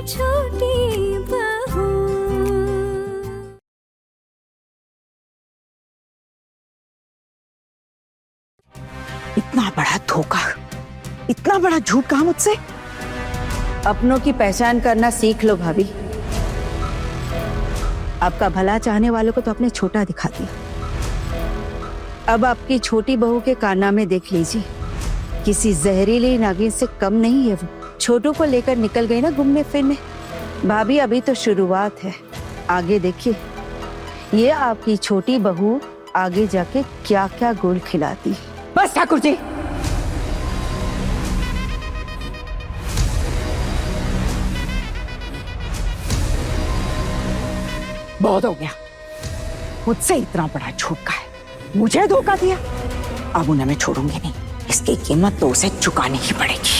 छोटी बहू। इतना बड़ा धोखा, इतना बड़ा झूठ कहा मुझसे। अपनों की पहचान करना सीख लो भाभी। आपका भला चाहने वालों को तो आपने छोटा दिखा दिया। अब आपकी छोटी बहू के कारनामे देख लीजिए। किसी जहरीली नागिन से कम नहीं है वो। छोटू को लेकर निकल गई ना घूमने फिरने। भाभी अभी तो शुरुआत है, आगे देखिए ये आपकी छोटी बहू आगे जाके क्या क्या गुल खिलाती। बस ठाकुर जी, बहुत हो गया। मुझसे इतना बड़ा झूठ का है, मुझे धोखा दिया। अब उन्हें मैं छोड़ूंगी नहीं, इसकी कीमत तो उसे चुकानी ही पड़ेगी।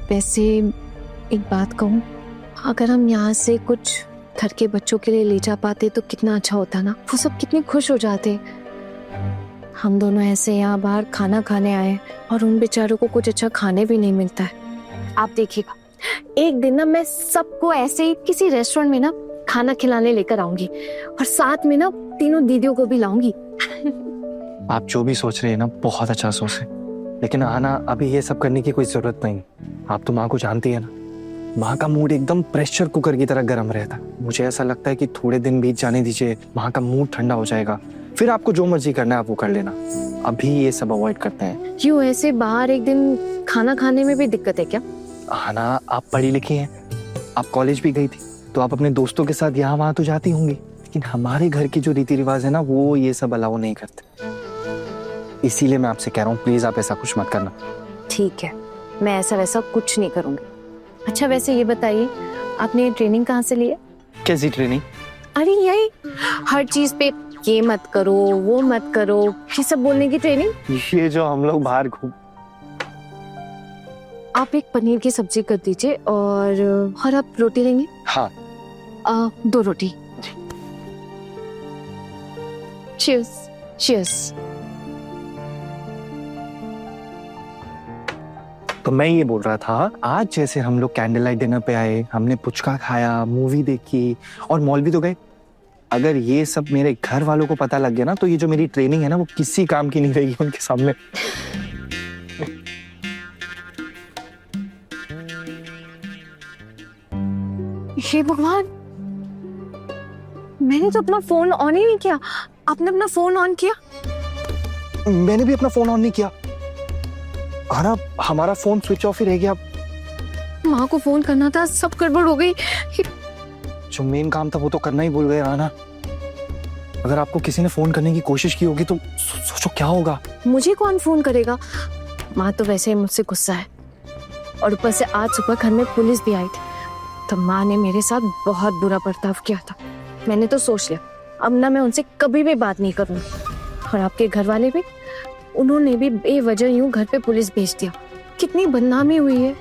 वैसे एक बात कहूँ, अगर हम यहाँ से कुछ घर के बच्चों के लिए ले जा पाते तो कितना अच्छा होता ना। वो सब कितने खुश हो जाते। हम दोनों ऐसे यहाँ बाहर खाना खाने आए और उन बेचारों को कुछ अच्छा खाने भी नहीं मिलता है। आप देखिएगा, एक दिन ना मैं सबको ऐसे ही किसी रेस्टोरेंट में ना खाना खिलाने लेकर आऊंगी और साथ में ना तीनों दीदियों को भी लाऊंगी। आप जो भी सोच रहे हैं ना, बहुत अच्छा सोच रहे, लेकिन आना अभी ये सब करने की कोई जरूरत नहीं। आप तो माँ को जानती है ना, माँ का मूड एकदम प्रेशर कुकर की तरह गर्म रहता है। मुझे ऐसा लगता है कि थोड़े दिन बीत जाने दीजिए, माँ का मूड ठंडा हो जाएगा, फिर आपको जो मर्जी करना है आप वो कर लेना। अभी ये सब अवॉइड करते हैं। क्यों ऐसे बाहर एक दिन खाना खाने में भी दिक्कत है क्या? आना, आप पढ़ी लिखी हैं, आप कॉलेज भी गई थी, तो आप अपने दोस्तों के साथ यहाँ वहाँ तो जाती होंगी, लेकिन हमारे घर की जो रीति रिवाज है ना, वो ये सब अलाउ नहीं करते। इसीलिए मैं आपसे कह रहा हूँ, प्लीज आप ऐसा कुछ मत करना। ठीक है, मैं ऐसा वैसा कुछ नहीं करूंगी। अच्छा वैसे ये बताइए, आपने ट्रेनिंग कहाँ से ली है? कैसी ट्रेनिंग? अरे यही हर चीज पे ये मत करो वो मत करो ये सब बोलने की ट्रेनिंग। ये जो हम लोग बाहर घूम। आप एक पनीर की सब्जी कर दीजिए और आप रोटी लेंगे? हाँ। 2 रोटी। चीयर्स। चीयर्स। तो मैं ये बोल रहा था, आज जैसे हम लोग कैंडल लाइट डिनर पे आए, हमने पुचका खाया, मूवी देखी और मॉल भी तो गए। अगर ये सब मेरे घर वालों को पता लग गया ना, तो ये जो मेरी ट्रेनिंग है ना, वो किसी काम की नहीं रहेगी उनके सामने। हे भगवान, मैंने तो अपना फोन ऑन ही नहीं किया। आपने अपना फोन ऑन किया? मैंने भी अपना फोन ऑन नहीं किया। आना, हमारा फोन स्विच ऑफ ही रह गया। माँ को फोन करना था, सब गड़बड़ हो गई। जो मेन काम था वो तो करना ही भूल गए। आना, अगर आपको किसी ने फोन करने की कोशिश की होगी तो सोचो क्या होगा। मुझे कौन फोन करेगा? माँ तो वैसे ही मुझसे गुस्सा है और ऊपर से आज सुबह घर में पुलिस भी आई थी, तो माँ ने मेरे साथ बहुत बुरा बर्ताव किया था। मैंने तो सोच लिया अब ना मैं उनसे कभी भी बात नहीं करूँगी। और आपके घर वाले भी, उन्होंने भी बेवजह यूं घर पे पुलिस भेज दिया। कितनी बदनामी हुई है।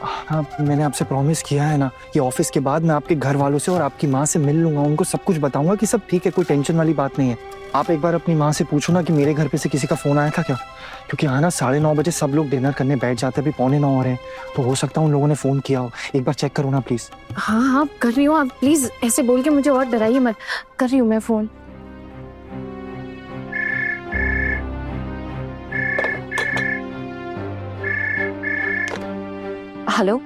हाँ, मैंने आपसे प्रॉमिस किया है ना कि ऑफिस के बाद मैं आपके घर वालों से और आपकी माँ से मिल लूंगा, उनको सब कुछ बताऊंगा कि सब ठीक है, कोई टेंशन वाली बात नहीं है। आप एक बार अपनी माँ से पूछो ना कि मेरे घर पे से किसी का फोन आया था क्या, क्योंकि आना 9:30 बजे सब लोग डिनर करने बैठ जाते हैं, अभी 8:45 हो रहे हैं, तो हो सकता है उन लोगों ने फोन किया हो। एक बार चेक करो ना प्लीज। हाँ हाँ कर रही हूँ, आप प्लीज ऐसे बोल के मुझे और डराइए मत। कर रही हूँ मैं फोन। हेलो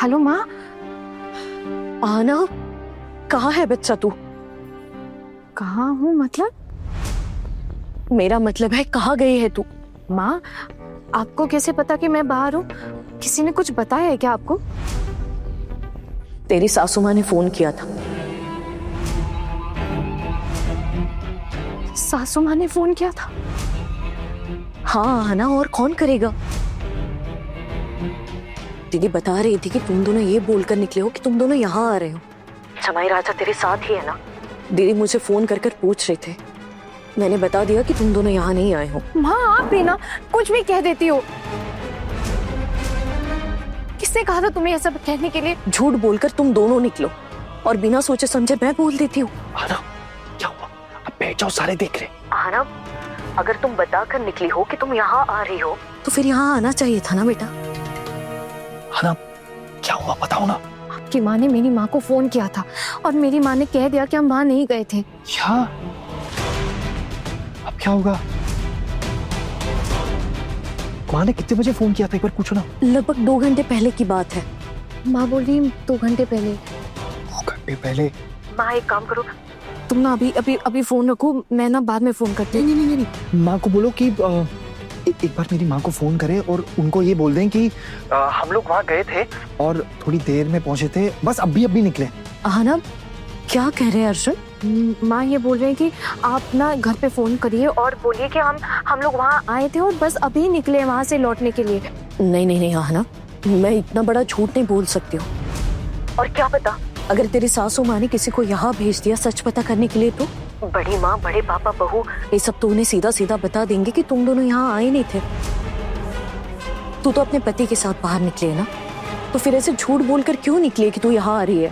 हेलो माँ। आना, कहाँ है बच्चा तू? कहाँ हूँ मतलब? मेरा मतलब है कहाँ गई है तू? माँ आपको कैसे पता कि मैं बाहर हूँ? किसी ने कुछ बताया है क्या आपको? तेरी सासू माँ ने फोन किया था। सासू माँ ने फोन किया था? हाँ आना, और कौन करेगा? दीदी बता रही थी कि तुम दोनों ये बोलकर निकले हो कि तुम दोनों यहाँ आ रहे हो। जमाई राजा तेरे साथ ही है ना? दीदी मुझे फोन कर पूछ रहे थे, मैंने बता दिया कि तुम दोनों यहाँ नहीं आए हो। माँ आप भी ना कुछ भी कह देती हो। किसने कहा था तुम्हें ऐसा कहने के लिए? झूठ बोलकर तुम दोनों निकलो और बिना सोचे समझे मैं बोल देती हूँ। आना, क्या हुआ? अब बैठ बैठ जाओ, सारे देख रहे। आना, अगर तुम बताकर निकली हो कि तुम यहाँ आ रही हो तो फिर यहाँ आना चाहिए था ना बेटा। हना क्या हुआ बताओ ना। आपकी माँ ने मेरी माँ को फोन किया था और मेरी माँ ने कह दिया कि हम वहाँ नहीं गए थे। क्या? अब क्या होगा? माँ ने कितने बजे फोन किया था एक बार पूछो ना। लगभग 2 घंटे पहले की बात है। माँ बोली 2 घंटे पहले। 2 घंटे पहले? माँ एक काम करो, तुम ना अभी फोन रखो, मैं ना बाद में फोन करती हूँ। नहीं, माँ को बोलो कि एक बार मेरी माँ को फोन करे और उनको ये बोल दें कि हम लोग वहाँ गए थे और थोड़ी देर में पहुंचे थे, बस अभी निकले। आना, क्या कह रहे हैं अर्जुन? माँ ये बोल रहे हैं कि आप ना घर पे फोन करिए और बोलिए कि हम लोग वहाँ आए थे और बस अभी निकले वहाँ से लौटने के लिए। नहीं आना, मैं इतना बड़ा झूठ नहीं बोल सकती हूँ। और क्या पता अगर तेरी सासू माँ ने किसी को यहाँ भेज दिया सच पता करने के लिए तो बड़ी माँ बड़े पापा बहू ये सब तो उन्हें सीधा सीधा बता देंगे कि तुम दोनों यहाँ आए नहीं थे। तू तो अपने पति के साथ बाहर निकली है ना, तो फिर ऐसे झूठ बोलकर क्यों निकली कि तू यहाँ आ रही है?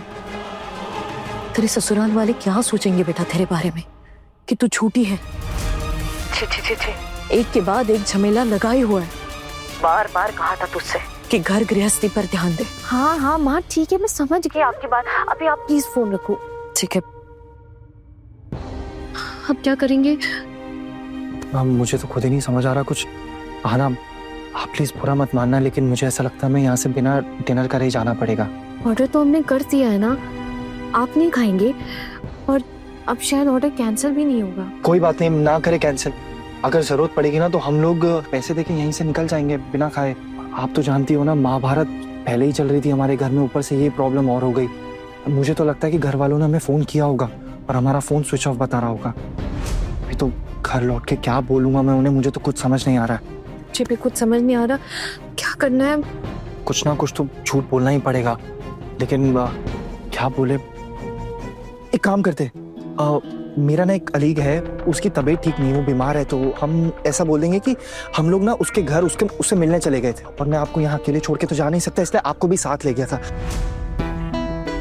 तेरे ससुराल वाले क्या सोचेंगे बेटा तेरे बारे में कि तू झूठी है? एक के बाद एक झमेला लगा ही हुआ है। बार बार कहा था तुझसे कि घर गृहस्थी पर ध्यान दे। हाँ माँ ठीक है, मैं समझ गई आपकी बात। अभी आप प्लीज फोन रखो। ठीक है, अब क्या करेंगे? मुझे तो खुद ही नहीं समझ आ रहा कुछ। आना, आप प्लीज बुरा मत मानना, लेकिन मुझे ऐसा लगता है मैं यहाँ से बिना डिनर करे ही जाना पड़ेगा। ऑर्डर तो हमने कर दिया है ना, आप नहीं खाएंगे और अब शायद ऑर्डर कैंसिल भी नहीं होगा। कोई बात नहीं, ना करे कैंसिल। अगर जरूरत पड़ेगी ना तो हम लोग पैसे देके यहीं से निकल जाएंगे बिना खाए। आप तो जानती हो ना, महाभारत पहले ही चल रही थी हमारे घर में, ऊपर से ये प्रॉब्लम और हो गई। मुझे तो लगता है कि घर वालों ने हमें फोन किया होगा और हमारा फोन स्विच ऑफ बता रहा होगा। अभी तो घर लौट के क्या बोलूंगा मैं उन्हें, मुझे तो कुछ समझ नहीं आ रहा है। मुझे भी कुछ समझ नहीं आ रहा, क्या करना है? कुछ ना कुछ तो झूठ बोलना ही पड़ेगा, लेकिन क्या बोले? एक काम करते, मेरा ना एक कलीग है, उसकी तबीयत ठीक नहीं, वो बीमार है, तो हम ऐसा बोल देंगे कि हम लोग ना उसके घर उससे मिलने चले गए थे और मैं आपको यहाँ अकेले छोड़ के तो जा नहीं सकता, इसलिए आपको भी साथ ले गया था।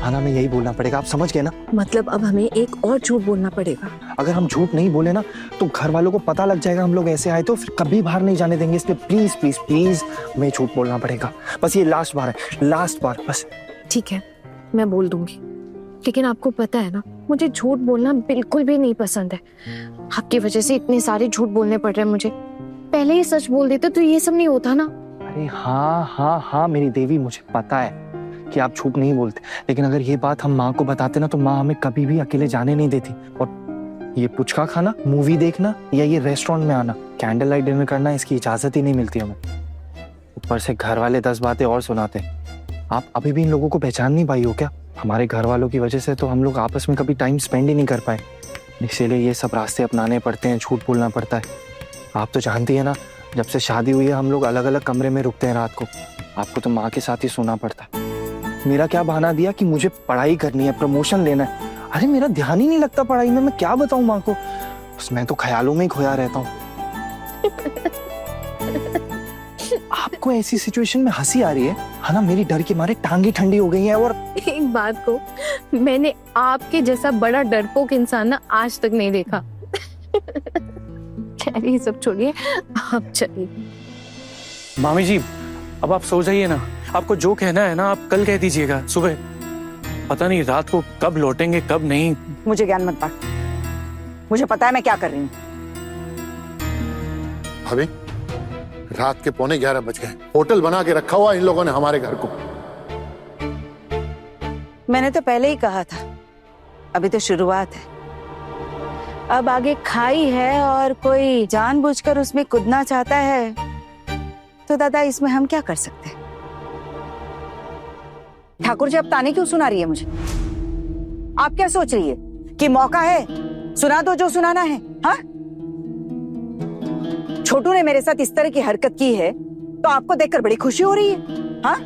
हाँ, में यही बोलना पड़ेगा, आप समझ गए ना? मतलब अब हमें एक और झूठ बोलना पड़ेगा। अगर हम झूठ नहीं बोले ना तो घर वालों को पता लग जाएगा हम लोग ऐसे आए, तो फिर कभी बाहर नहीं जाने देंगे, इसलिए प्लीज प्लीज प्लीज हमें झूठ बोलना पड़ेगा। बस ये लास्ट बार है, लास्ट बार बस। ठीक है, मैं बोल दूंगी, लेकिन आपको पता है ना मुझे झूठ बोलना बिल्कुल भी नहीं पसंद है। आपकी वजह से इतने सारे झूठ बोलने पड़ रहे हैं मुझे। पहले ही सच बोल देते तो ये सब नहीं होता ना। अरे हाँ मेरी देवी, मुझे पता है कि आप झूठ नहीं बोलते, लेकिन अगर ये बात हम माँ को बताते ना तो माँ हमें कभी भी अकेले जाने नहीं देती। और ये पुचका खाना, मूवी देखना या ये रेस्टोरेंट में आना, कैंडल लाइट डिनर करना, इसकी इजाजत ही नहीं मिलती हमें। ऊपर से घर वाले 10 बातें और सुनाते। आप अभी भी इन लोगों को पहचान नहीं पाई हो क्या? हमारे घर वालों की वजह से तो हम लोग आपस में कभी टाइम स्पेंड ही नहीं कर पाए, इसीलिए ये सब रास्ते अपनाने पड़ते हैं, झूठ बोलना पड़ता है। आप तो जानती है ना, जब से शादी हुई है हम लोग अलग अलग कमरे में रुकते हैं रात को। आपको तो माँ के साथ ही सोना पड़ता है। मेरा क्या बहाना दिया कि मुझे पढ़ाई करनी है, प्रमोशन लेना है। अरे मेरा ध्यान ही नहीं लगता पढ़ाई में, मैं क्या बताऊं माँ को, बस मैं तो ख्यालों में ही खोया रहता हूँ। आपको ऐसी सिचुएशन में हंसी आ रही है ना? मेरी डर के मारे टांगे ठंडी हो गई हैं। और एक बात को, मैंने आपके जैसा बड़ा डरपोक इंसान ना आज तक नहीं देखा। खैर ये सब छोड़िए, आप चलिए। मामी जी, अब आप सो जाइए ना, आपको जो कहना है ना आप कल कह दीजिएगा सुबह। पता नहीं रात को कब लौटेंगे कब नहीं। मुझे ज्ञान मत बांट, मुझे पता है मैं क्या कर रही हूँ। भाभी, रात के 11:15 बज गए, होटल बना के रखा हुआ इन लोगों ने हमारे घर को। मैंने तो पहले ही कहा था, अभी तो शुरुआत है। अब आगे खाई है और कोई जानबूझकर उसमें कूदना चाहता है तो दादा इसमें हम क्या कर सकते हैं? ठाकुर जी अब ताने क्यों सुना रही है मुझे? आप क्या सोच रही है कि मौका है, सुना दो जो सुनाना है? हाँ, छोटू ने मेरे साथ इस तरह की हरकत की है तो आपको देखकर बड़ी खुशी हो रही है? हाँ,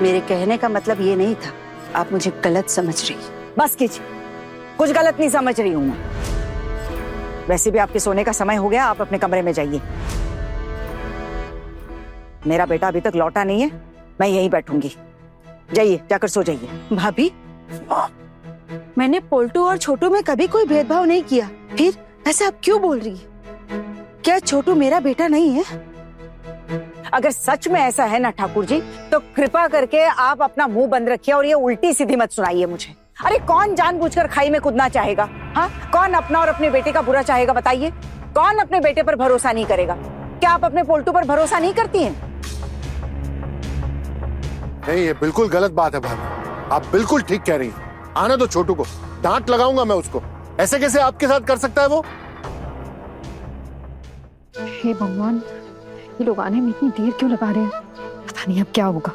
मेरे कहने का मतलब ये नहीं था, आप मुझे गलत समझ रही। बस कीजिए, कुछ गलत नहीं समझ रही हूं मैं। वैसे भी आपके सोने का समय हो गया, आप अपने कमरे में जाइए। मेरा बेटा अभी तक लौटा नहीं है, मैं यहीं बैठूंगी। जाइए, जाकर सो जाइए। भाभी, मैंने पोल्टू और छोटू में कभी कोई भेदभाव नहीं किया। फिर ऐसा आप क्यों बोल रही है? क्या छोटू मेरा बेटा नहीं है? अगर सच में ऐसा है ना ठाकुर जी, तो कृपा करके आप अपना मुंह बंद रखिए और ये उल्टी सीधी मत सुनाइए मुझे। अरे कौन जानबूझकर खाई में कूदना चाहेगा? हाँ, कौन अपना और अपने बेटे का बुरा चाहेगा बताइए? कौन अपने बेटे पर भरोसा नहीं करेगा? क्या आप अपने पोल्टू पर भरोसा नहीं करती हैं? नहीं, ये बिल्कुल गलत बात है भाभी, आप बिल्कुल ठीक कह रही हैं। आने दो छोटू को, डांट लगाऊंगा मैं उसको। ऐसे कैसे आपके साथ कर सकता है वो? हे भगवान, ये लोग आने में इतनी देर क्यों लगा रहे हैं? पता नहीं अब क्या होगा।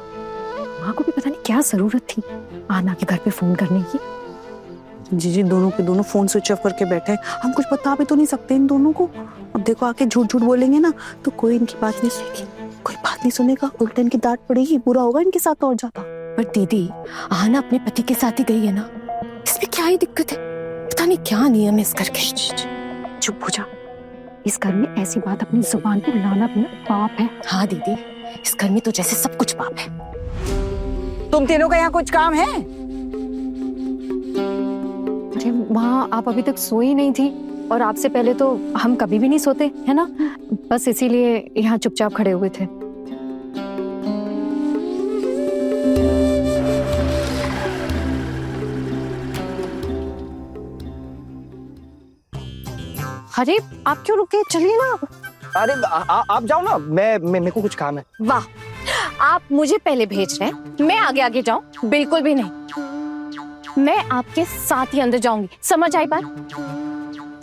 माँ को भी पता नहीं क्या जरूरत थी आना के घर पे फोन करने की। जी दोनों के दोनों फोन स्विच ऑफ करके बैठे हैं। हम कुछ बता भी तो नहीं सकते इन दोनों को। अब देखो आके झूठ झूठ बोलेंगे ना तो कोई इनकी बात नहीं सुनेगी, कोई बात नहीं सुनेगा, उल्टा इनकी डांट पड़ेगी, बुरा होगा इनके साथ और ज्यादा। पर दीदी, आना अपने पति के साथ ही गई है ना, इसमें क्या ही दिक्कत है? पता नहीं क्या नियम है इस घर के। चुप हो जा। इस घर में ऐसी बात अपनी जुबान पे लाना भी पाप है। हाँ दीदी, इस घर में तो जैसे सब कुछ पाप है। तुम तीनों का यहाँ कुछ काम है? अरे माँ, आप अभी तक सोई नहीं थी और आपसे पहले तो हम कभी भी नहीं सोते, है ना? बस इसीलिए यहाँ चुपचाप खड़े हुए थे। अरे आप क्यों रुके? चलिए ना। अरे आप जाओ ना, मेरे को कुछ काम है। वाह, आप मुझे पहले भेज रहे हैं, मैं आगे आगे जाऊं? बिल्कुल भी नहीं, मैं आपके साथ ही अंदर जाऊंगी। समझ आई बात?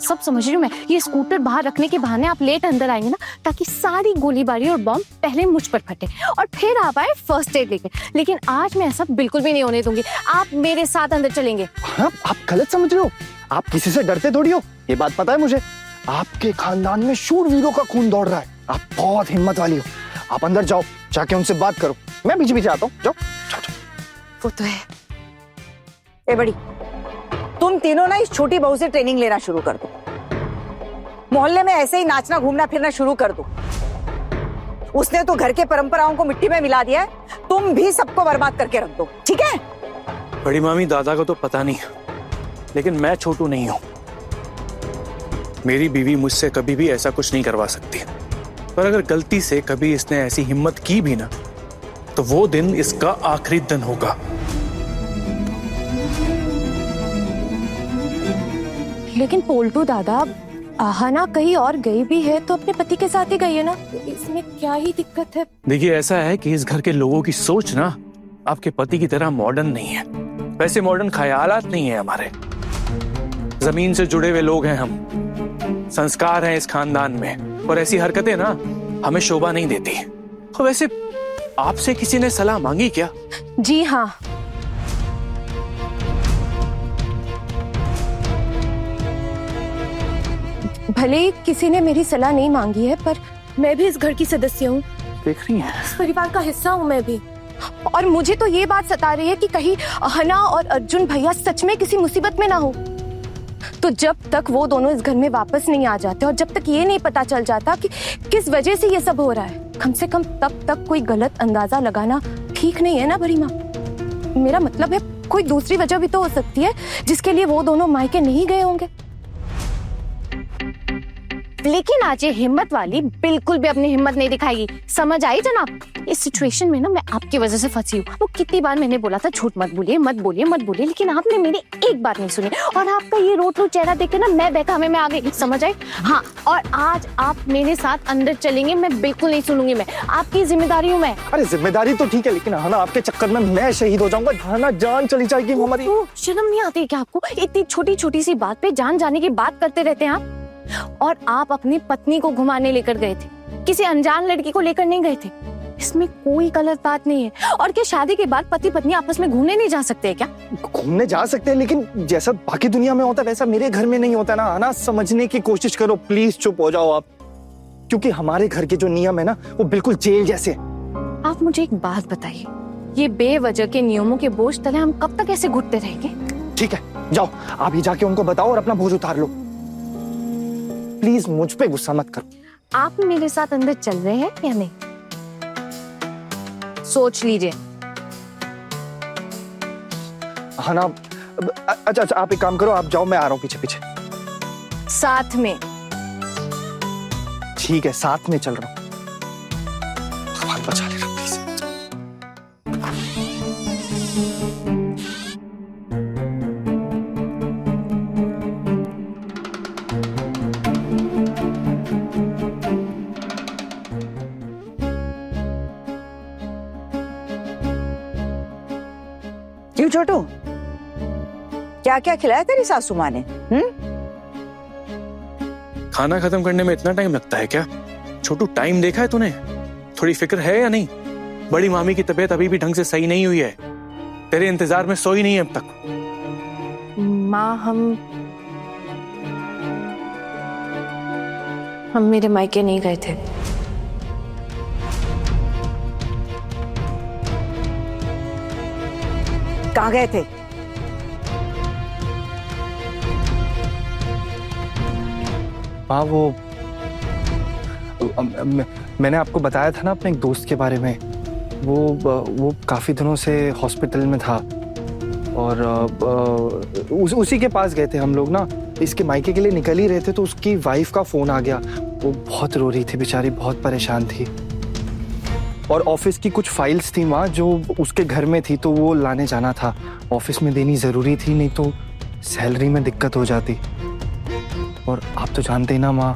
सब समझ रही हूँ मैं। ये स्कूटर बाहर रखने के बहाने आप लेट अंदर आएंगे ना, ताकि सारी गोलीबारी और बम पहले मुझ पर फटे और फिर आप आए फर्स्ट एड लेके। लेकिन आज मैं ऐसा बिल्कुल भी नहीं होने दूंगी। आप मेरे साथ अंदर चलेंगे। हाँ, आप गलत समझ रहे हो। आप किसी से डरते थोड़ी हो, ये बात पता है मुझे। आपके खानदान में शूरवीरों का खून दौड़ रहा है। आप बहुत हिम्मत वाली हो। आप अंदर जाओ, जाके उनसे बात करो। मैं पीछे पीछे आता हूँ। जाओ जाओ जाओ। वो तो है। ए बड़ी, तुम तीनों ना इस छोटी बहू से ट्रेनिंग लेना शुरू कर दो। मोहल्ले में ऐसे ही नाचना घूमना फिरना शुरू कर दो। उसने तो घर के परंपराओं को मिट्टी में मिला दिया है, तुम भी सबको बर्बाद करके रख दो, ठीक है? बड़ी मामी, दादा को तो पता नहीं, लेकिन मैं छोटू नहीं हूं। मेरी बीवी मुझसे कभी भी ऐसा कुछ नहीं करवा सकती। पर अगर गलती से कभी इसने ऐसी हिम्मत की भी ना, तो वो दिन इसका आखिरी दिन होगा। लेकिन पोल्टू दादा, आहना कहीं और गई भी है तो अपने पति के साथ ही गई है ना, इसमें क्या ही दिक्कत है? देखिए, ऐसा है कि इस घर के लोगों की सोच ना आपके पति की तरह मॉडर्न नहीं है। वैसे मॉडर्न ख्यालात नहीं है हमारे। जमीन से जुड़े हुए लोग हैं हम, संस्कार हैं इस खानदान में, और ऐसी हरकतें ना हमें शोभा नहीं देती। तो वैसे आपसे किसी ने सलाह मांगी क्या? जी हाँ, भले ही किसी ने मेरी सलाह नहीं मांगी है, पर मैं भी इस घर की सदस्य हूँ। देख रही हैं? इस परिवार का हिस्सा हूँ मैं भी। और मुझे तो ये बात सता रही है कि कहीं हना और अर्जुन भैया सच में किसी मुसीबत में ना हो। तो जब तक वो दोनों इस घर में वापस नहीं आ जाते और जब तक ये नहीं पता चल जाता कि किस वजह से ये सब हो रहा है, कम से कम तब तक कोई गलत अंदाजा लगाना ठीक नहीं है ना बड़ी माँ? मेरा मतलब है, कोई दूसरी वजह भी तो हो सकती है जिसके लिए वो दोनों मायके नहीं गए होंगे। लेकिन आज ये हिम्मत वाली बिल्कुल भी अपनी हिम्मत नहीं दिखाएगी। समझ आई जनाब? इस सिचुएशन में ना मैं आपकी वजह से फंसी हूँ। वो कितनी बार मैंने बोला था झूठ मत बोलिए मत बोलिए मत बोलिए, लेकिन आपने मेरी एक बात नहीं सुनी और आपका ये रोट रोट चेहरा देख के ना मैं बहकावे में आ गई। समझ आई? हाँ, और आज आप मेरे साथ अंदर चलेंगे। मैं बिल्कुल नहीं सुनूंगी, मैं आपकी जिम्मेदारी हूँ मैं। अरे जिम्मेदारी तो ठीक है, लेकिन हना आपके चक्कर में मैं शहीद हो जाऊंगा। हना जान चली जाएगी हमारी। तो शर्म नहीं आती क्या आपको? इतनी छोटी छोटी सी बात पे जान जाने की बात करते रहते हैं आप। और आप अपनी पत्नी को घुमाने लेकर गए थे, किसी अनजान लड़की को लेकर नहीं गए थे। इसमें कोई गलत बात नहीं है। और क्या शादी के बाद पति पत्नी आपस में घूमने नहीं जा सकते क्या? घूमने जा सकते हैं, लेकिन जैसा बाकी दुनिया में होता है वैसा मेरे घर में नहीं होता ना। हना, समझने की कोशिश करो प्लीज। चुप हो जाओ आप, क्योंकि हमारे घर के जो नियम है ना वो बिल्कुल जेल जैसे। आप मुझे एक बात बताइए, ये बेवजह के नियमों के बोझ तले हम कब तक ऐसे घुटते रहेंगे? ठीक है, जाओ आप ही जाके उनको बताओ और अपना बोझ उतार लो। प्लीज मुझ पे गुस्सा मत करो। आप मेरे साथ अंदर चल रहे हैं या नहीं? सोच लीजिए। हना, अच्छा अच्छा, आप एक काम करो, आप जाओ, मैं आ रहा हूँ पीछे पीछे। साथ में। ठीक है, साथ में चल रहा हूँ। भगवान बचा लेना प्लीज। क्यों छोटू, क्या क्या खिलाया तेरी सासू माँ ने? खाना खत्म करने में इतना टाइम लगता है क्या? छोटू, टाइम देखा है तूने? थोड़ी फिक्र है या नहीं? बड़ी मामी की तबीयत अभी भी ढंग से सही नहीं हुई है, तेरे इंतजार में सोई नहीं है अब तक। माँ, हम मेरे मायके नहीं गए थे। कहाँ गए थे? हाँ, वो मैंने आपको बताया था ना अपने एक दोस्त के बारे में। वो काफी दिनों से हॉस्पिटल में था और उसी के पास गए थे हम लोग ना। इसके मायके के लिए निकल ही रहे थे तो उसकी वाइफ का फोन आ गया। वो बहुत रो रही थी बेचारी, बहुत परेशान थी। और ऑफिस की कुछ फाइल्स थी वहाँ जो उसके घर में थी, तो वो लाने जाना था। ऑफिस में देनी जरूरी थी, नहीं तो सैलरी में दिक्कत हो जाती। और आप तो जानते ही ना माँ,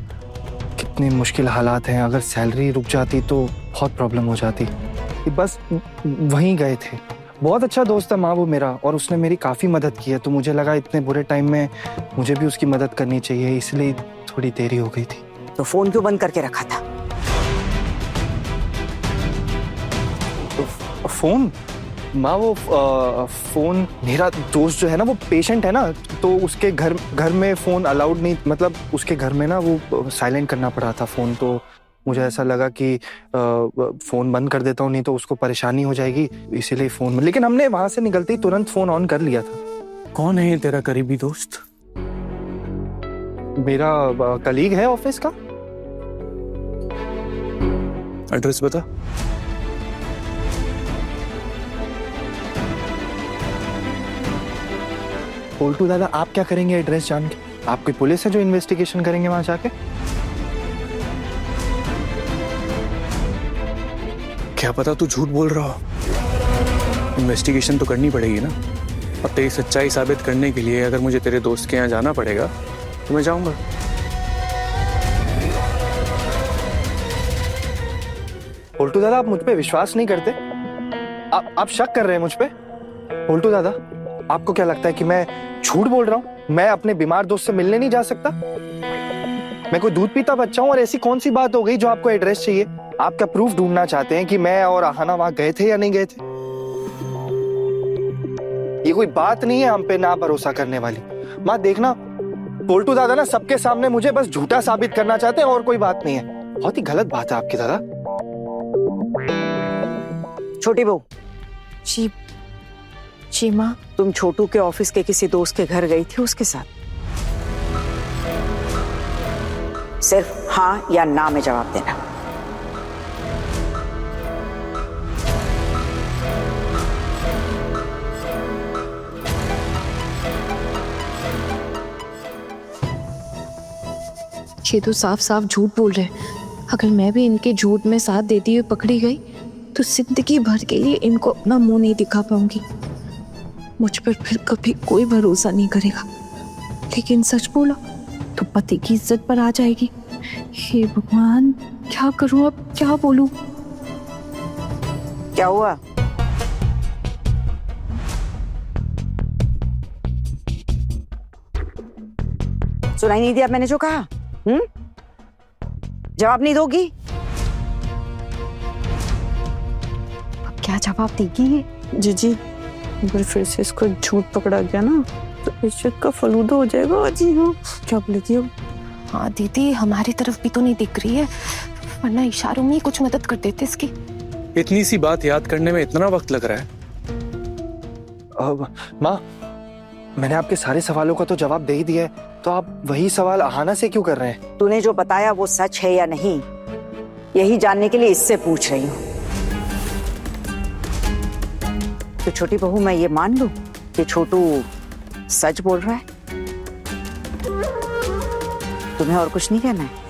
कितने मुश्किल हालात हैं। अगर सैलरी रुक जाती तो बहुत प्रॉब्लम हो जाती। बस वहीं गए थे। बहुत अच्छा दोस्त है माँ वो मेरा, और उसने मेरी काफ़ी मदद की है। तो मुझे लगा इतने बुरे टाइम में मुझे भी उसकी मदद करनी चाहिए, इसलिए थोड़ी देरी हो गई थी। तो फोन क्यों बंद करके रखा था? फोन माँ, वो फोन, मेरा दोस्त जो है ना वो पेशेंट है ना, तो उसके घर में फोन अलाउड नहीं, मतलब उसके घर में ना वो साइलेंट करना पड़ा था फोन। तो मुझे ऐसा लगा कि फोन बंद कर देता हूँ, नहीं तो उसको परेशानी हो जाएगी, इसीलिए फोन। लेकिन हमने वहां से निकलते ही तुरंत फोन ऑन कर लिया था। कौन है तेरा करीबी दोस्त? मेरा कलीग है ऑफिस का। एड्रेस बता। पोल्टू दादा, आप क्या करेंगे एड्रेस जान के? आप कोई पुलिस है जो इन्वेस्टिगेशन करेंगे वहां जाके? क्या पता तू झूठ बोल रहा हो। इन्वेस्टिगेशन तो करनी पड़ेगी ना। और तेरी सच्चाई साबित करने के लिए अगर मुझे तेरे दोस्त के यहाँ जाना पड़ेगा तो मैं जाऊंगा। पोल्टू दादा, आप मुझ पे विश्वास नहीं करते? आप शक कर रहे हैं मुझ पे? पोल्टू दादा, आपको क्या लगता है कि मैं झूठ बोल रहा हूँ? मैं अपने बीमार दोस्त से मिलने नहीं जा सकता? मैं कोई दूध पीता बच्चा हूँ? और ऐसी कौन सी बात हो गई जो आपको एड्रेस चाहिए? आप क्या प्रूफ ढूंढना चाहते हैं कि मैं और आहाना वहां गए थे या नहीं गए थे? ये कोई बात नहीं है हम पे ना भरोसा करने वाली। माँ देखना, पोल्टू दादा ना सबके सामने मुझे बस झूठा साबित करना चाहते हैं, और कोई बात नहीं है। बहुत ही गलत बात है आपकी दादा। छोटी बहू, जी माँ। तुम छोटू के ऑफिस के किसी दोस्त के घर गई थी उसके साथ? सिर्फ हाँ या ना में जवाब देना। ये तो साफ साफ झूठ बोल रहे हैं। अगर मैं भी इनके झूठ में साथ देती हुई पकड़ी गई तो जिंदगी भर के लिए इनको अपना मुंह नहीं दिखा पाऊंगी। मुझ पर फिर कभी कोई भरोसा नहीं करेगा। लेकिन सच बोला तो पति की इज्जत पर आ जाएगी। हे भगवान, क्या करूं अब, क्या बोलूं? क्या हुआ? सुनाई नहीं दिया मैंने जो कहा? जवाब नहीं दोगी? अब क्या जवाब देगी ये? जीजी, अगर फिर से इसको झूठ पकड़ा गया ना तो इज्जत का फलूदा हो जाएगा। जी हाँ, क्या बोलेगी अब? हाँ दीदी, हमारी तरफ भी तो नहीं दिख रही है, वरना इशारों में ही कुछ मदद कर देते इसकी। इतनी सी बात याद करने में इतना वक्त लग रहा है? माँ, मैंने आपके सारे सवालों का तो जवाब दे ही दिया है, तो आप वही सवाल आहाना से क्यों कर रहे हैं? तूने जो बताया वो सच है या नहीं, यही जानने के लिए इससे पूछ रही हूँ। तो छोटी बहू, मैं ये मान लूं कि छोटू सच बोल रहा है? तुम्हें और कुछ नहीं कहना है?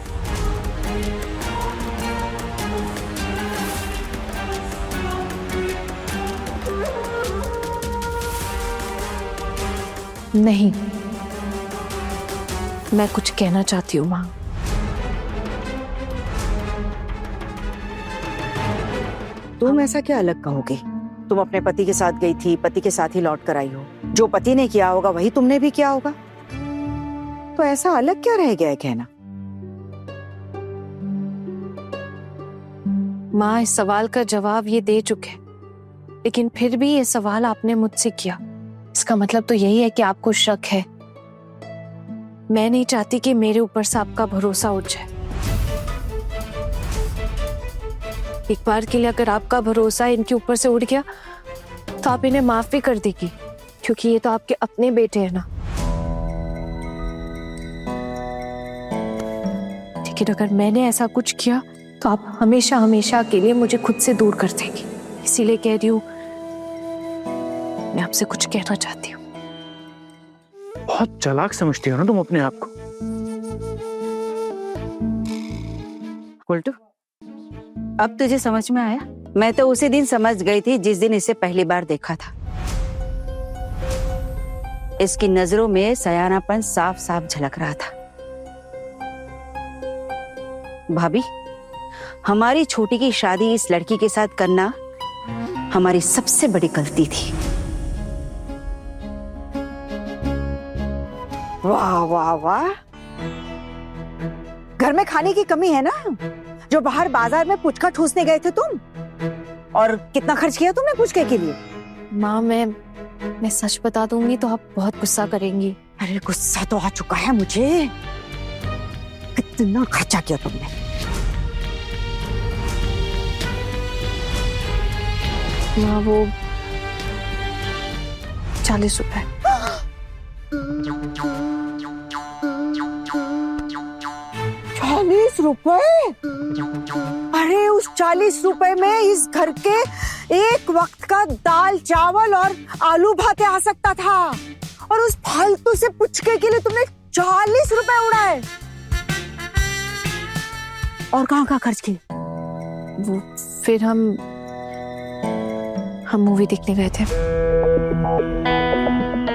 नहीं, मैं कुछ कहना चाहती हूँ माँ। तुम ऐसा क्या अलग कहोगे? तुम अपने पति के साथ गई थी, पति के साथ ही लौट कर आई हो। जो पति ने किया होगा वही तुमने भी किया होगा, तो ऐसा अलग क्या रह गया है कहना? माँ, इस सवाल का जवाब ये दे चुके, लेकिन फिर भी ये सवाल आपने मुझसे किया। इसका मतलब तो यही है कि आपको शक है। मैं नहीं चाहती कि मेरे ऊपर से आपका भरोसा उठ जाए। एक बार के लिए अगर आपका भरोसा इनके ऊपर से उठ गया तो आप इन्हें माफ भी कर देगी, क्योंकि ये तो आपके अपने बेटे हैं ना। लेकिन अगर मैंने ऐसा कुछ किया तो आप हमेशा हमेशा के लिए मुझे खुद से दूर कर देंगी। इसीलिए कह रही हूं, मैं आपसे कुछ कहना चाहती हूँ। बहुत चालाक समझती हो ना तुम अपने आप को। उल्टू, अब तुझे समझ में आया? मैं तो उसी दिन समझ गई थी जिस दिन इसे पहली बार देखा था। इसकी नजरों में सयानापन साफ साफ झलक रहा था। भाभी, हमारी छोटी की शादी इस लड़की के साथ करना हमारी सबसे बड़ी गलती थी। वाह वाह वाह, घर में खाने की कमी है ना, जो बाहर बाजार में पुचका ठूसने गए थे तुम। और कितना खर्च किया तुमने पुचके के लिए? माँ, मैं सच बता दूंगी तो आप बहुत गुस्सा करेंगी। अरे गुस्सा तो आ चुका है मुझे। कितना खर्चा किया तुमने? माँ, वो 40 रुपए। 40 रुपए? अरे उस 40 रुपए में इस घर के एक वक्त का दाल चावल और आलू भाते आ सकता था, और उस फालतू से पुचके के लिए तुमने 40 रुपए उड़ाए। और कहाँ खर्च किए? वो फिर हम मूवी देखने गए थे।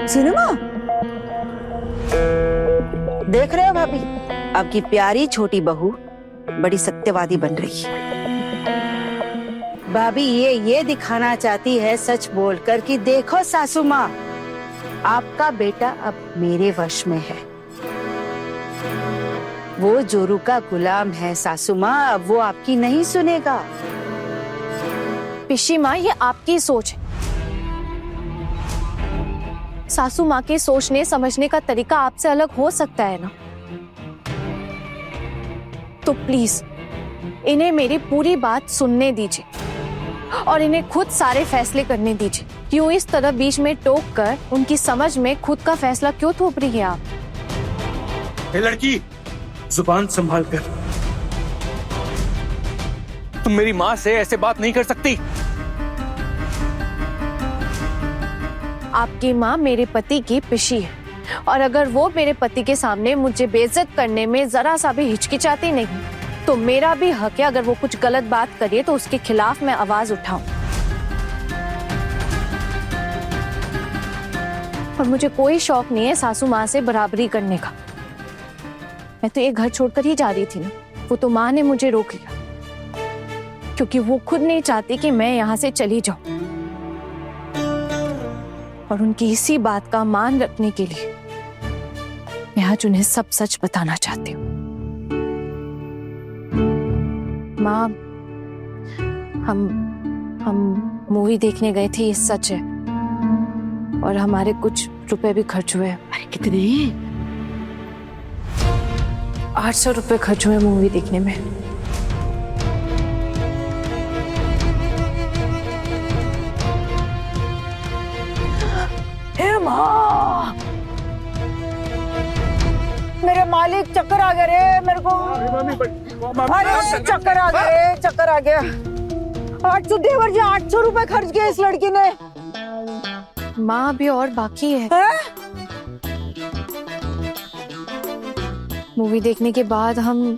सिनेमा? देख रहे हो भाभी, आपकी प्यारी छोटी बहू बड़ी सत्यवादी बन रही है। भाभी ये दिखाना चाहती है सच बोलकर कि देखो सासू माँ, आपका बेटा अब मेरे वश में है। वो जोरू का गुलाम है सासू माँ, अब वो आपकी नहीं सुनेगा। पिशी माँ, ये आपकी सोच है। सासू माँ के सोचने समझने का तरीका आपसे अलग हो सकता है ना, तो प्लीज इन्हें मेरी पूरी बात सुनने दीजिए और इन्हें खुद सारे फैसले करने दीजिए। क्यों इस तरह बीच में टोक कर उनकी समझ में खुद का फैसला क्यों थोप रही है आप? ए लड़की, जुबान संभाल कर। तुम मेरी माँ से ऐसे बात नहीं कर सकती। आपकी माँ मेरे पति की पिशी है, और अगर वो मेरे पति के सामने मुझे बेइज्जत करने में जरा सा भी हिचकिचाती नहीं, तो मेरा भी हक है अगर वो कुछ गलत बात करे तो उसके खिलाफ मैं आवाज उठाऊं। और मुझे कोई शौक नहीं है सासू माँ से बराबरी करने का। मैं तो ये घर छोड़कर ही जा रही थी ना, वो तो माँ ने मुझे रोक लिया, क्योंकि वो खुद नहीं चाहती कि मैं यहाँ से चली जाऊं। और उनकी इसी बात का मान रखने के लिए मैं आज उन्हें सब सच बताना चाहती हूँ। माँ, हम मूवी देखने गए थे, ये सच है, और हमारे कुछ रुपए भी खर्च हुए। अरे कितने? 800 रुपए खर्च हुए मूवी देखने में। माँ, मेरे मालिक, चक्कर आ गया रे मेरे को। अरे चक्कर आ गया रे, चक्कर आ गया। 800 देवर जी, 800 रुपए खर्च किए इस लड़की ने। माँ, अभी और बाकी है। मूवी देखने के बाद हम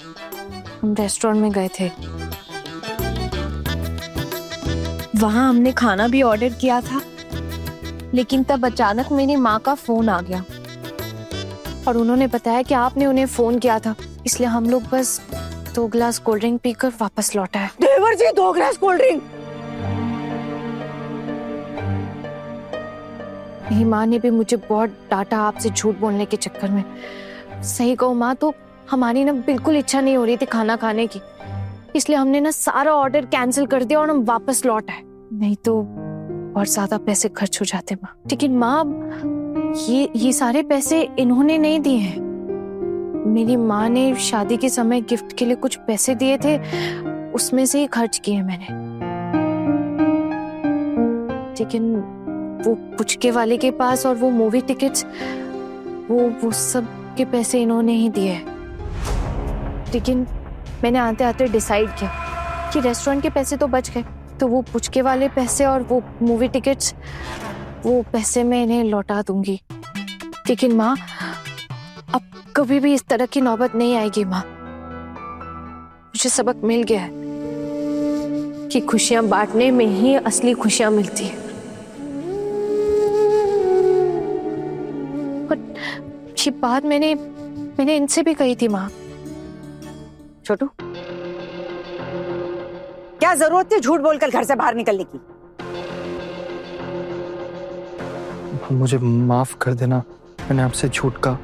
रेस्टोरेंट में गए थे। वहां हमने खाना भी ऑर्डर किया था, लेकिन तब अचानक मेरी माँ का फोन आ गया और उन्होंने बताया कि आपने उन्हें फोन किया था, इसलिए हम लोग बस 2 गिलास कोल्ड ड्रिंक पीकर वापस लौट आए। देवर जी 2 गिलास कोल्ड ड्रिंक? मेरी माँ ने भी मुझे बहुत डांटा आपसे झूठ बोलने के चक्कर में। सही कहूँ माँ, तो हमारी ना बिल्कुल इच्छा नहीं हो रही थी खाना खाने की, इसलिए हमने ना सारा ऑर्डर कैंसिल कर दिया और हम वापस लौट आए। नहीं तो और ज्यादा पैसे खर्च हो जाते माँ। लेकिन माँ, ये सारे पैसे इन्होंने नहीं दिए हैं। मेरी माँ ने शादी के समय गिफ्ट के लिए कुछ पैसे दिए थे, उसमें से ही खर्च किए मैंने। लेकिन वो पुचके वाले के पास और वो मूवी टिकट्स, वो सब के पैसे इन्होंने ही दिए। लेकिन मैंने आते आते डिसाइड किया कि रेस्टोरेंट के पैसे तो बच गए, तो वो पुचके वाले पैसे और वो मूवी टिकट्स, वो पैसे मैं इन्हें लौटा दूंगी। लेकिन माँ, अब कभी भी इस तरह की नौबत नहीं आएगी माँ। मुझे सबक मिल गया है कि खुशियां बांटने में ही असली खुशियां मिलती है। और ये बात मैंने इनसे भी कही थी माँ। छोटू, क्या जरूरत थी झूठ बोलकर घर से बाहर निकलने की? मुझे माफ कर देना, मैंने आपसे झूठ कहा।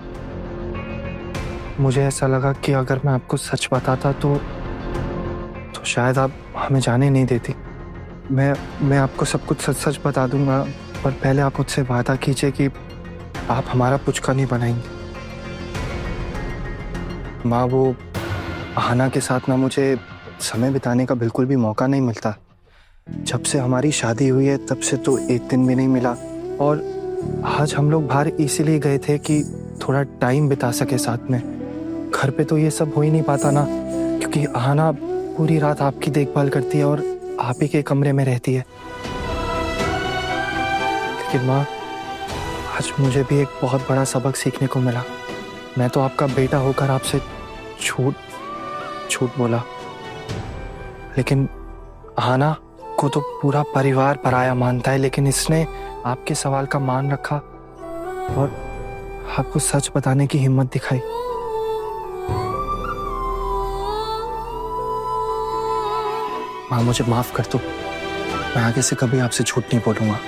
मुझे ऐसा लगा कि अगर मैं आपको सच बताता तो शायद आप हमें जाने नहीं देती। मैं आपको सब कुछ सच सच बता दूंगा, पर पहले आप मुझसे वादा कीजिए कि आप हमारा पुचका नहीं बनाएंगे। माँ, वो आहाना के साथ ना मुझे समय बिताने का बिल्कुल भी मौका नहीं मिलता। जब से हमारी शादी हुई है तब से तो एक दिन भी नहीं मिला। और आज हम लोग बाहर इसीलिए गए थे कि थोड़ा टाइम बिता सके साथ में। घर पे तो ये सब हो ही नहीं पाता ना, क्योंकि आहाना पूरी रात आपकी देखभाल करती है और आप ही के कमरे में रहती है। लेकिन माँ, आज मुझे भी एक बहुत बड़ा सबक सीखने को मिला। मैं तो आपका बेटा होकर आपसे झूठ बोला, लेकिन आहाना को तो पूरा परिवार पराया मानता है, लेकिन इसने आपके सवाल का मान रखा और आपको सच बताने की हिम्मत दिखाई। माँ, मुझे माफ कर दो। मैं आगे से कभी आपसे झूठ नहीं बोलूंगा।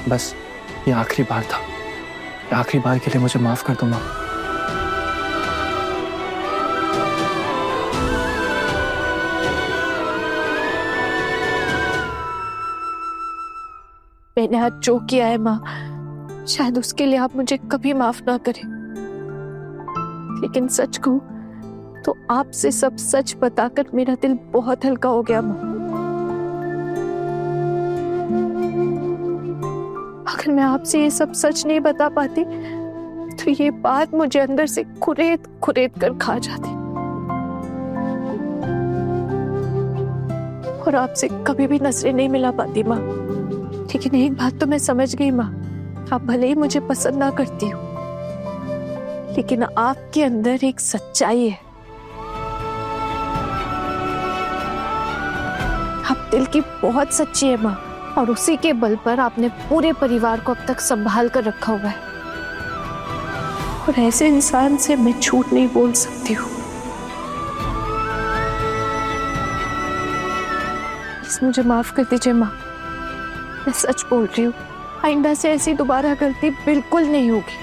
बस ये आखिरी बार था। ये आखिरी बार के लिए मुझे माफ कर दो माँ। मैंने आज जो किया है माँ, शायद उसके लिए आप मुझे कभी माफ ना करें। लेकिन सच कहूं तो आपसे सब सच बताकर मेरा दिल बहुत हल्का हो गया माँ। अगर मैं आपसे ये सब सच नहीं बता पाती तो ये बात मुझे अंदर से कुरेद कर खा जाती और आपसे कभी भी नजरें नहीं मिला पाती माँ। लेकिन एक बात तो मैं समझ गई माँ, आप भले ही मुझे पसंद ना करती हो, लेकिन आपके अंदर एक सच्चाई है। आप दिल की बहुत सच्ची है माँ, और उसी के बल पर आपने पूरे परिवार को अब तक संभाल कर रखा हुआ है। और ऐसे इंसान से मैं झूठ नहीं बोल सकती हूँ। प्लीज मुझे माफ कर दीजिए माँ, मैं सच बोल रही हूँ। आइंदा से ऐसी दोबारा गलती बिल्कुल नहीं होगी।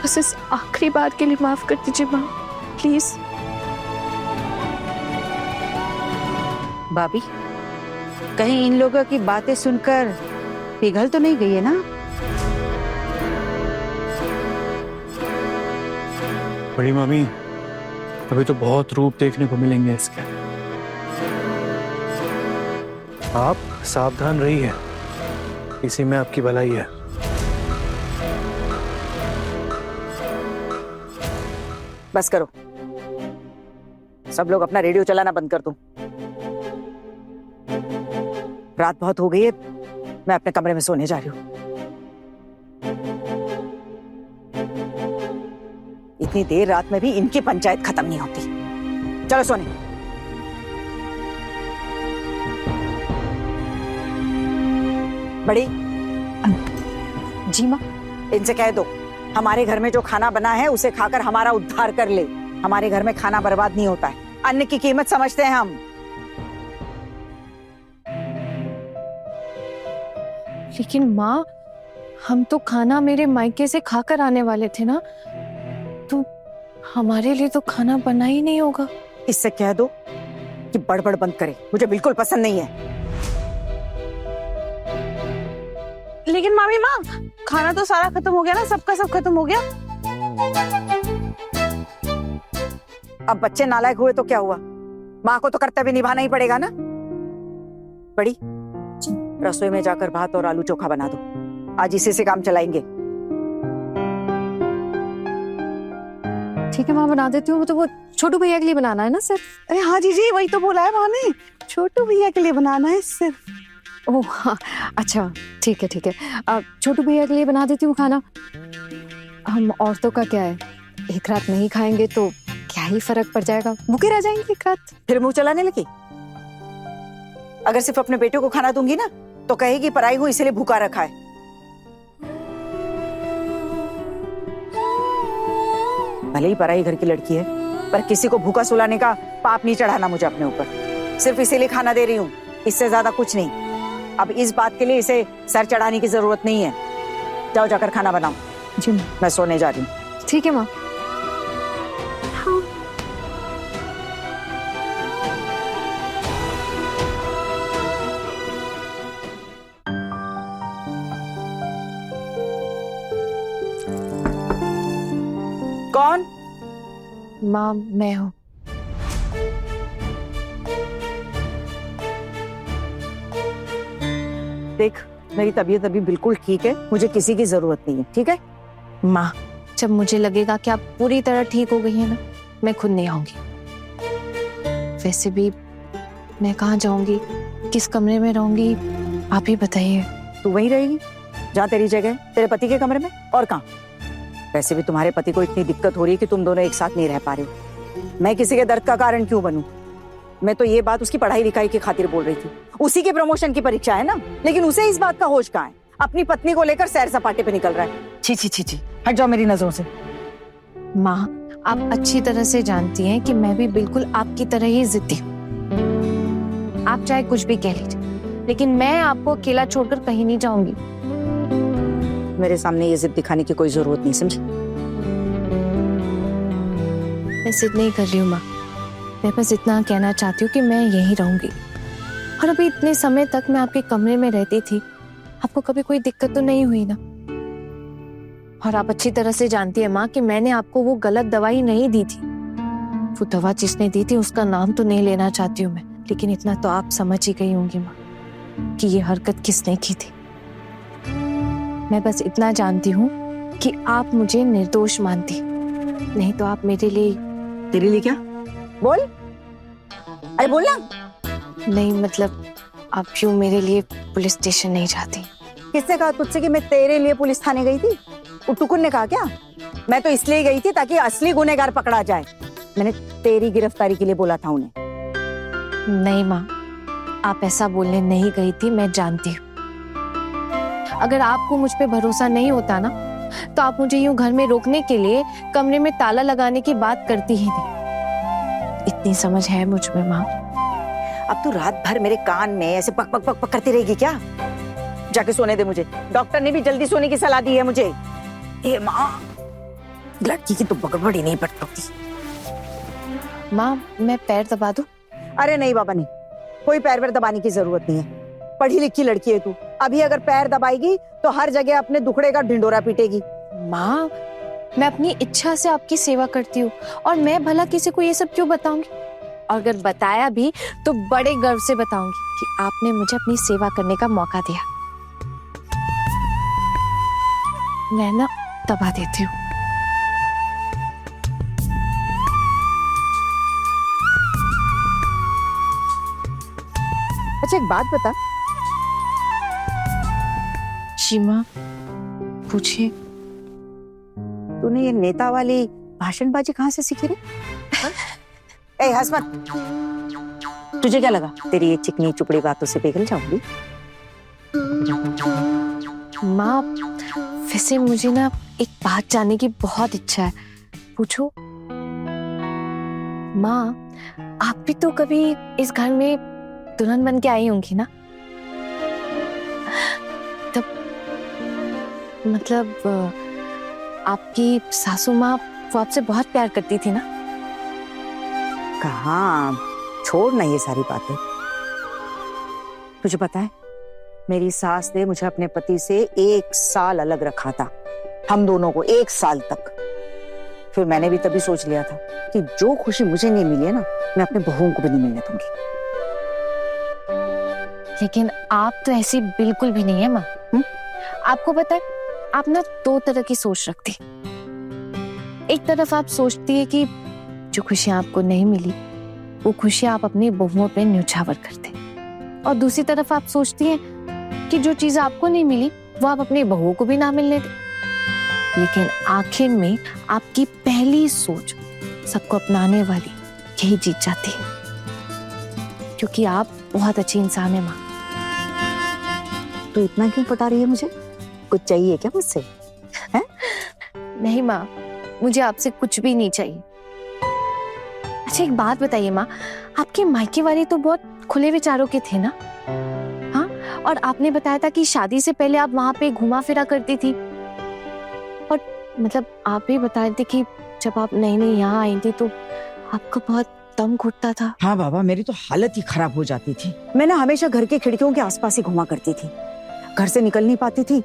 बस इस आखिरी बार के लिए माफ कर दीजिए माँ, प्लीज। भाभी, कहीं इन लोगों की बातें सुनकर पिघल तो नहीं गई है ना? बड़ी मम्मी, अभी तो बहुत रूप देखने को मिलेंगे इसके। आप सावधान रहिए, इसी में आपकी भलाई है। बस करो, सब लोग अपना रेडियो चलाना बंद कर दो। रात बहुत हो गई है, मैं अपने कमरे में सोने जा रही हूँ। इतनी देर रात में भी इनकी पंचायत खत्म नहीं होती। चलो सोने। बड़ी जी माँ। इनसे कह दो हमारे घर में जो खाना बना है उसे खाकर हमारा उद्धार कर ले। हमारे घर में खाना बर्बाद नहीं होता है, अन्न की कीमत समझते हैं हम। लेकिन माँ, हम तो खाना मेरे मायके से खाकर आने वाले थे ना, तो हमारे लिए तो खाना बना ही नहीं होगा। इससे कह दो कि बड़बड़ बंद करे, मुझे बिल्कुल पसंद नहीं है। लेकिन मामी माँ, खाना तो सारा खत्म हो गया ना, सबका सब खत्म हो गया। अब बच्चे नालायक हुए तो क्या हुआ, माँ को तो कर्तव्य निभाना ही पड़ेगा ना। बड़ी रसोई में जाकर भात और आलू चोखा बना दो, आज इसी से काम चलाएंगे। ठीक है माँ, बना देती हूँ। तो वो छोटू भैया के लिए बनाना है ना सिर्फ? अरे हाँ जी, वही तो बोला है माँ ने, छोटू भैया के लिए बनाना है सिर्फ। ओह हाँ, अच्छा ठीक है ठीक है। छोटू भैया के लिए बना देती हूँ खाना। हम औरतों का क्या है, एक रात नहीं खाएंगे तो क्या ही फर्क पड़ जाएगा, भूखे रह जाएंगे एक रात। फिर मुंह चलाने लगी। अगर सिर्फ अपने बेटे को खाना दूंगी ना तो कहेगी पराई हूं इसलिए भूखा रखा है। भले ही पराई घर की लड़की है, पर किसी को भूखा सुलाने का पाप नहीं चढ़ाना मुझे अपने ऊपर। सिर्फ इसीलिए खाना दे रही हूँ, इससे ज्यादा कुछ नहीं। अब इस बात के लिए इसे सर चढ़ाने की जरूरत नहीं है। जाओ जाकर खाना बनाओ। जी मैं सोने जा रही हूँ। ठीक है माँ। कौन? माँ मैं हूँ। देख, मेरी तबीयत अभी बिल्कुल ठीक है, मुझे किसी की जरूरत नहीं है, ठीक है? माँ, जब मुझे लगेगा कि आप पूरी तरह ठीक हो गई है ना, मैं खुद नहीं आऊंगी। वैसे भी मैं कहाँ जाऊंगी, किस कमरे में रहूंगी, आप ही बताइए। तू वहीं रहेगी जहाँ तेरी जगह है, तेरे पति के कमरे में, और कहाँ? वैसे भी तुम्हारे पति को इतनी दिक्कत हो रही है कि तुम दोनों एक साथ नहीं रह पा रहे हो। मैं किसी के दर्द का कारण क्यों बनूं? मैं तो ये बात उसकी पढ़ाई लिखाई की खातिर बोल रही थी। उसी के प्रमोशन की परीक्षा है ना, लेकिन उसे इस बात का होश कहाँ है? अपनी पत्नी को लेकर सैर सपाटे पे निकल रहा है। छी छी छी छी, हट जाओ मेरी नजरों से। माँ, आप अच्छी तरह से जानती हैं कि मैं भी बिल्कुल आपकी तरह ही जिद्दी हूँ। आप चाहे कुछ भी कह लीजिए, लेकिन मैं आपको अकेला छोड़कर कहीं नहीं जाऊंगी। मेरे सामने ये जिद दिखाने की कोई जरूरत नहीं, समझी? मैं जिद नहीं कर रही हूँ माँ, मैं बस इतना कहना चाहती हूँ कि मैं यहीं रहूंगी। और अभी इतने समय तक मैं आपके कमरे में रहती थी, आपको कभी कोई दिक्कत तो नहीं हुई ना? और आप अच्छी तरह से जानती है माँ कि मैंने आपको वो गलत दवाई नहीं दी थी। वो दवा जिसने दी थी उसका नाम तो नहीं लेना चाहती हूँ मैं, लेकिन इतना तो आप समझ ही गई होंगी माँ कि ये हरकत किसने की थी। मैं बस इतना जानती हूँ कि आप मुझे निर्दोष मानती, नहीं तो आप मेरे लिए। तेरे लिए क्या? बोल, अरे बोल ना। नहीं मतलब आप क्यों मेरे लिए पुलिस स्टेशन नहीं जाती? किसने कहा तुझसे कि मैं तेरे लिए पुलिस थाने गई थी? टुकुन ने कहा क्या? मैं तो इसलिए गई थी ताकि असली गुनहगार पकड़ा जाए। मैंने तेरी गिरफ्तारी के लिए बोला था उन्हें। नहीं माँ, आप ऐसा बोलने नहीं गई थी, मैं जानती हूँ। अगर आपको मुझ पे भरोसा नहीं होता ना, तो आप मुझे यूं घर में रोकने के लिए कमरे में ताला लगाने की बात करती ही नहीं। इतनी समझ है मुझ में माँ। अब तू रात भर मेरे कान में ऐसे पक पक पक पक करती रहेगी क्या? जाके सोने दे मुझे। डॉक्टर ने भी जल्दी सोने की सलाह दी है मुझे। ए माँ, लड़की की तो बगड़बड़ी नहीं पड़ती। माँ, मैं पैर दबा दूं? अरे नहीं बाबा नहीं, कोई पैर वैर दबाने की जरूरत नहीं है। पढ़ी लिखी लड़की है तू, अभी अगर पैर दबाएगी तो हर जगह अपने दुखड़े का ढिंडोरा पीटेगी। माँ, मैं अपनी इच्छा से आपकी सेवा करती हूँ, और मैं भला किसी को ये सब क्यों बताऊंगी? और अगर बताया भी तो बड़े गर्व से बताऊंगी कि आपने मुझे अपनी सेवा करने का मौका दिया। मैं ना दबा देती हूँ। अच्छा एक बात बता, जी माँ, पूछिए। तूने ये नेता वाली भाषणबाजी कहाँ से सीखी रे? ए हसमत, तुझे क्या लगा तेरी ये चिकनी चुपड़ी बातों से पिघल जाऊंगी? माँ, वैसे मुझे ना एक बात जानने की बहुत इच्छा है, पूछो। माँ, आप भी तो कभी इस घर में दुल्हन बन के आई होंगी ना? तब मतलब आपकी सासू माँ वो आपसे बहुत प्यार करती थी ना? कहाँ, छोड़ ना ये सारी बातें। तुझे पता है, मेरी सास ने मुझे अपने पति से 1 साल अलग रखा था, हम दोनों को 1 साल तक। फिर मैंने भी तभी सोच लिया था कि जो खुशी मुझे नहीं मिली है ना, मैं अपने बहुओं को भी नहीं मिलने दूंगी। लेकिन आप तो ऐसी बिल्कुल भी नहीं है माँ। आपको पता है, आप ना 2 तरह की सोच रखती। एक तरफ आप सोचती है कि जो खुशियां आपको नहीं मिली वो खुशियां आप अपनी बहुओं पे न्यौछावर करते, और दूसरी तरफ आप सोचती हैं कि जो चीज आपको नहीं मिली वो आप अपनी बहुओं को भी ना मिलने दें। लेकिन आखिर में आपकी पहली सोच, सबको अपनाने वाली, यही जीत जाती है, क्योंकि आप बहुत अच्छी इंसान है माँ। तू इतना क्यों पटा रही है मुझे? कुछ चाहिए क्या मुझसे? नहीं माँ, मुझे आपसे कुछ भी नहीं चाहिए। अच्छा, एक बात बताइए माँ, आपके मायके वाले तो बहुत खुले विचारों के थे ना? हाँ, और आपने बताया था कि शादी से पहले आप वहां पे घुमा फिरा करती थी, और मतलब आप भी बता रहे थे कि जब आप नई नई यहाँ आई थी तो आपका बहुत दम घुटता था। हाँ बाबा, मेरी तो हालत ही खराब हो जाती थी। मैं ना हमेशा घर की खिड़कियों के आसपास ही घुमा करती थी। घर से निकल नहीं पाती थी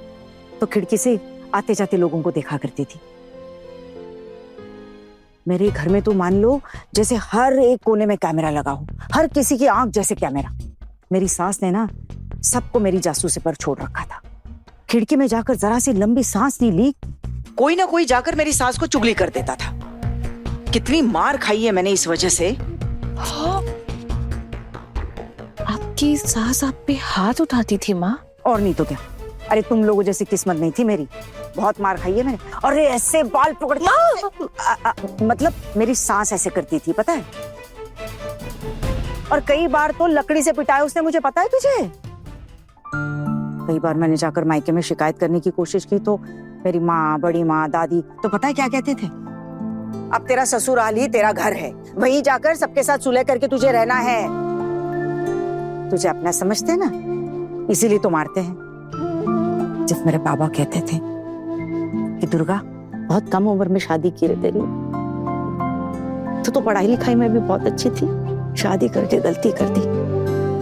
तो खिड़की से आते जाते लोगों को देखा करती थी। मेरे घर में तो मान लो जैसे हर एक कोने में कैमरा लगा हो, हर किसी की आंख जैसे कैमरा। मेरी सास ने ना सबको मेरी जासूसी पर छोड़ रखा था। खिड़की में जाकर जरा सी लंबी सांस नहीं ली, कोई ना कोई जाकर मेरी सास को चुगली कर देता था। कितनी मार खाई है मैंने इस वजह से। हाँ, आपकी सास आप पे हाथ उठाती थी माँ? और नहीं तो क्या। अरे तुम लोगों जैसी किस्मत नहीं थी मेरी, बहुत मार खाई है मैंने। अरे ऐसे बाल पकड़ मतलब मेरी सास ऐसे करती थी, पता है? और कई बार तो लकड़ी से पिटाया उसने मुझे, पता है तुझे? कई बार मैंने जाकर मायके में शिकायत करने की कोशिश की तो मेरी माँ, बड़ी माँ, दादी तो पता है क्या कहते थे? अब तेरा ससुराल ही तेरा घर है, वहीं जाकर सबके साथ सुलह करके तुझे रहना है। तुझे अपना समझते हैं ना, इसीलिए तो मारते हैं। जब मेरे बाबा कहते थे कि दुर्गा बहुत कम उम्र में शादी की रे तेरी, तो पढ़ाई लिखाई में भी बहुत अच्छी थी, शादी करके गलती कर दी,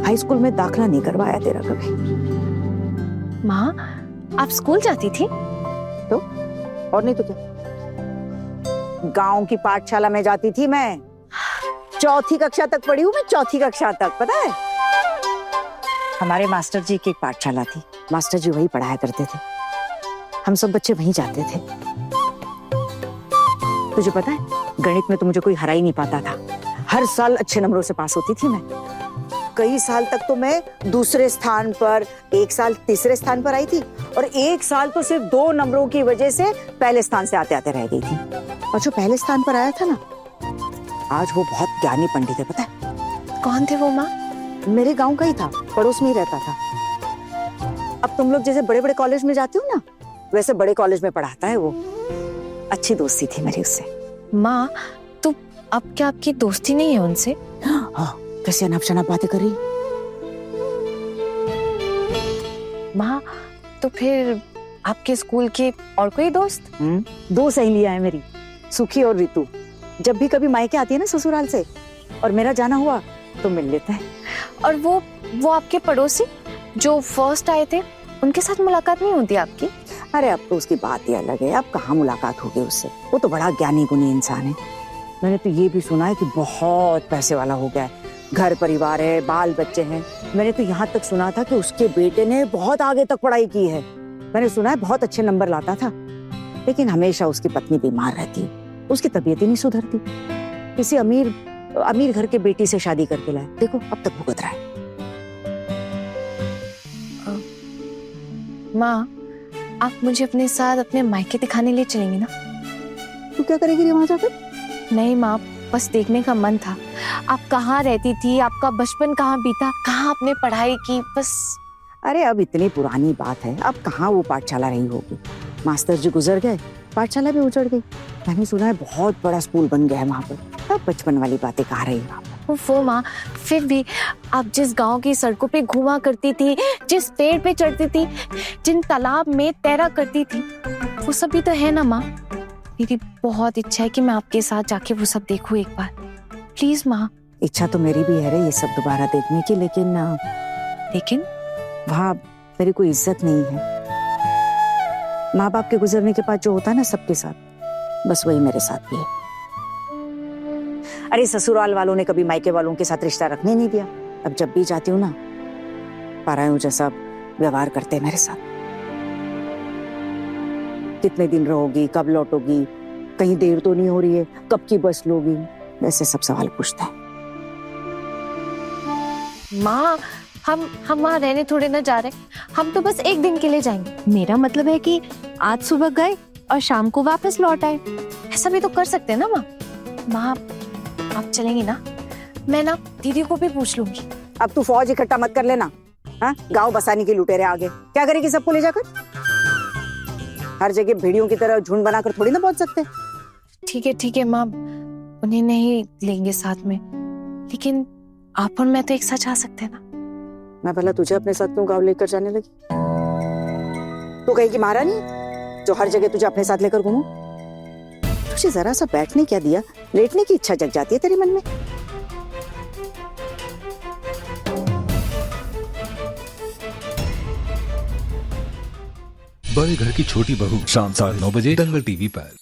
हाई स्कूल में दाखिला नहीं करवाया तेरा कभी। माँ, आप स्कूल जाती थी? तो और नहीं तो क्या, गांव की पाठशाला में जाती थी मैं। 4th कक्षा तक पढ़ी हूँ मैं, 4th कक्षा तक, पता है? हमारे मास्टर जी की एक पाठशाला थी, मास्टर जी वही पढ़ाया करते थे, हम सब बच्चे वहीं जाते थे। तुझे पता है, गणित में तो मुझे कोई हरा ही नहीं पाता था, हर साल अच्छे नंबरों से पास होती थी मैं। कई साल तक तो मैं दूसरे स्थान पर, 1 साल तीसरे स्थान पर आई थी, और 1 साल तो सिर्फ 2 नंबरों की वजह से पहले स्थान से आते आते रह गई थी। और जो पहले स्थान पर आया था ना, आज वो बहुत ज्ञानी पंडित है, पता है? कौन थे वो माँ? मेरे गांव का ही था, पड़ोस में ही रहता था। अब तुम लोग जैसे बड़े बड़े कॉलेज में जाती हो ना, वैसे बड़े कॉलेज में पढ़ाता है वो। अच्छी दोस्ती थी मेरी उससे। माँ, तो अब क्या आपकी दोस्ती नहीं है उनसे? हाँ, कैसे अनाप शनाप बातें कर रही। माँ, तो फिर आपके स्कूल के और कोई दोस्त? 2 सहेलियां हैं मेरी, सुखी और ऋतु। जब भी कभी मायके आती है ना ससुराल से और मेरा जाना हुआ तो मिल लेता है। और वो आपके पड़ोसी जो फर्स्ट आए थे, उनके साथ मुलाकात नहीं होती आपकी? अरे अब तो उसकी बात ही अलग है, अब कहाँ मुलाकात होगी उससे, वो तो बड़ा ज्ञानी गुणी इंसान है। मैंने तो ये भी सुना है कि बहुत पैसे वाला हो गया है, घर परिवार है, बाल बच्चे हैं। मैंने तो यहाँ तक सुना था कि उसके बेटे ने बहुत आगे तक पढ़ाई की है। मैंने सुना है बहुत अच्छे नंबर लाता था, लेकिन हमेशा उसकी पत्नी बीमार रहती है, उसकी तबीयत ही नहीं सुधरती। किसी अमीर घर के बेटी से शादी करके लाए, देखो अब तक भुगत रहा है। माँ, आप मुझे अपने साथ अपने मायके दिखाने ले चलेंगी ना? तू क्या करेगी रे वहां जाकर? नहीं माँ, बस देखने का मन था। आप कहाँ रहती थी, आपका बचपन कहाँ बीता, कहाँ आपने पढ़ाई की, बस। अरे अब इतनी पुरानी बात है, अब कहाँ वो पाठशाला रही होगी। मास्टर जी गुजर गए, पाठशाला भी उजड़ गई। मैंने सुना है बहुत बड़ा स्कूल बन गया है वहां पर। अब बचपन वाली बातें कहाँ रही वहां पर। वो माँ, फिर भी आप जिस गांव की सड़कों पे घूमा करती थी, जिस पेड़ पे चढ़ती थी, जिन तालाब में तैरा करती थी, वो सब भी तो है ना माँ। मेरी बहुत इच्छा है कि मैं आपके साथ जाके वो सब देखूं एक बार। प्लीज माँ। इच्छा तो मेरी भी है रे ये सब दोबारा देखने की, लेकिन वहाँ मेरी कोई इज्जत नहीं है। माँ बाप के गुजरने के बाद जो होता है ना सबके साथ, बस वही मेरे साथ भी है। अरे ससुराल वालों ने कभी मायके वालों के साथ रिश्ता रखने नहीं दिया। अब जब भी जाती हूँ ना, परायों जैसा व्यवहार करते हैं मेरे साथ। कितने दिन रहोगी, कब लौटोगी, कहीं देर तो नहीं हो रही है, कब की बस लोगी, ऐसे सब सवाल पूछते हैं। माँ, हम वहाँ रहने थोड़े ना जा रहे, हम तो बस एक दिन के लिए जाएंगे। मेरा मतलब है कि आज सुबह गए और शाम को वापस लौट आए। ऐसा भी तो कर सकते हैं ना माँ। माँ, आप चलेंगी ना? मैं ना दीदी को भी पूछ लूंगी। अब तू फौज इकट्ठा मत कर लेना। हाँ, गांव बसाने की लुटेरे आगे क्या करेगी सबको ले जाकर? हर जगह भेड़ियों की तरह झुंड बनाकर थोड़ी ना पहुंच सकते। ठीक है माँ, उन्हें नहीं लेंगे साथ में, लेकिन आप और मैं तो एक साथ जा सकते हैं ना। मैं भला तुझे अपने साथ क्यों गाँव लेकर जाने लगी? तू कहेगी महारानी जो हर जगह तुझे अपने साथ लेकर घूमू? तुझे जरा सा बैठने क्या दिया, लेटने की इच्छा जग जाती है तेरे मन में। बड़े घर की छोटी बहू शाम 9:30 दंगल टीवी पर।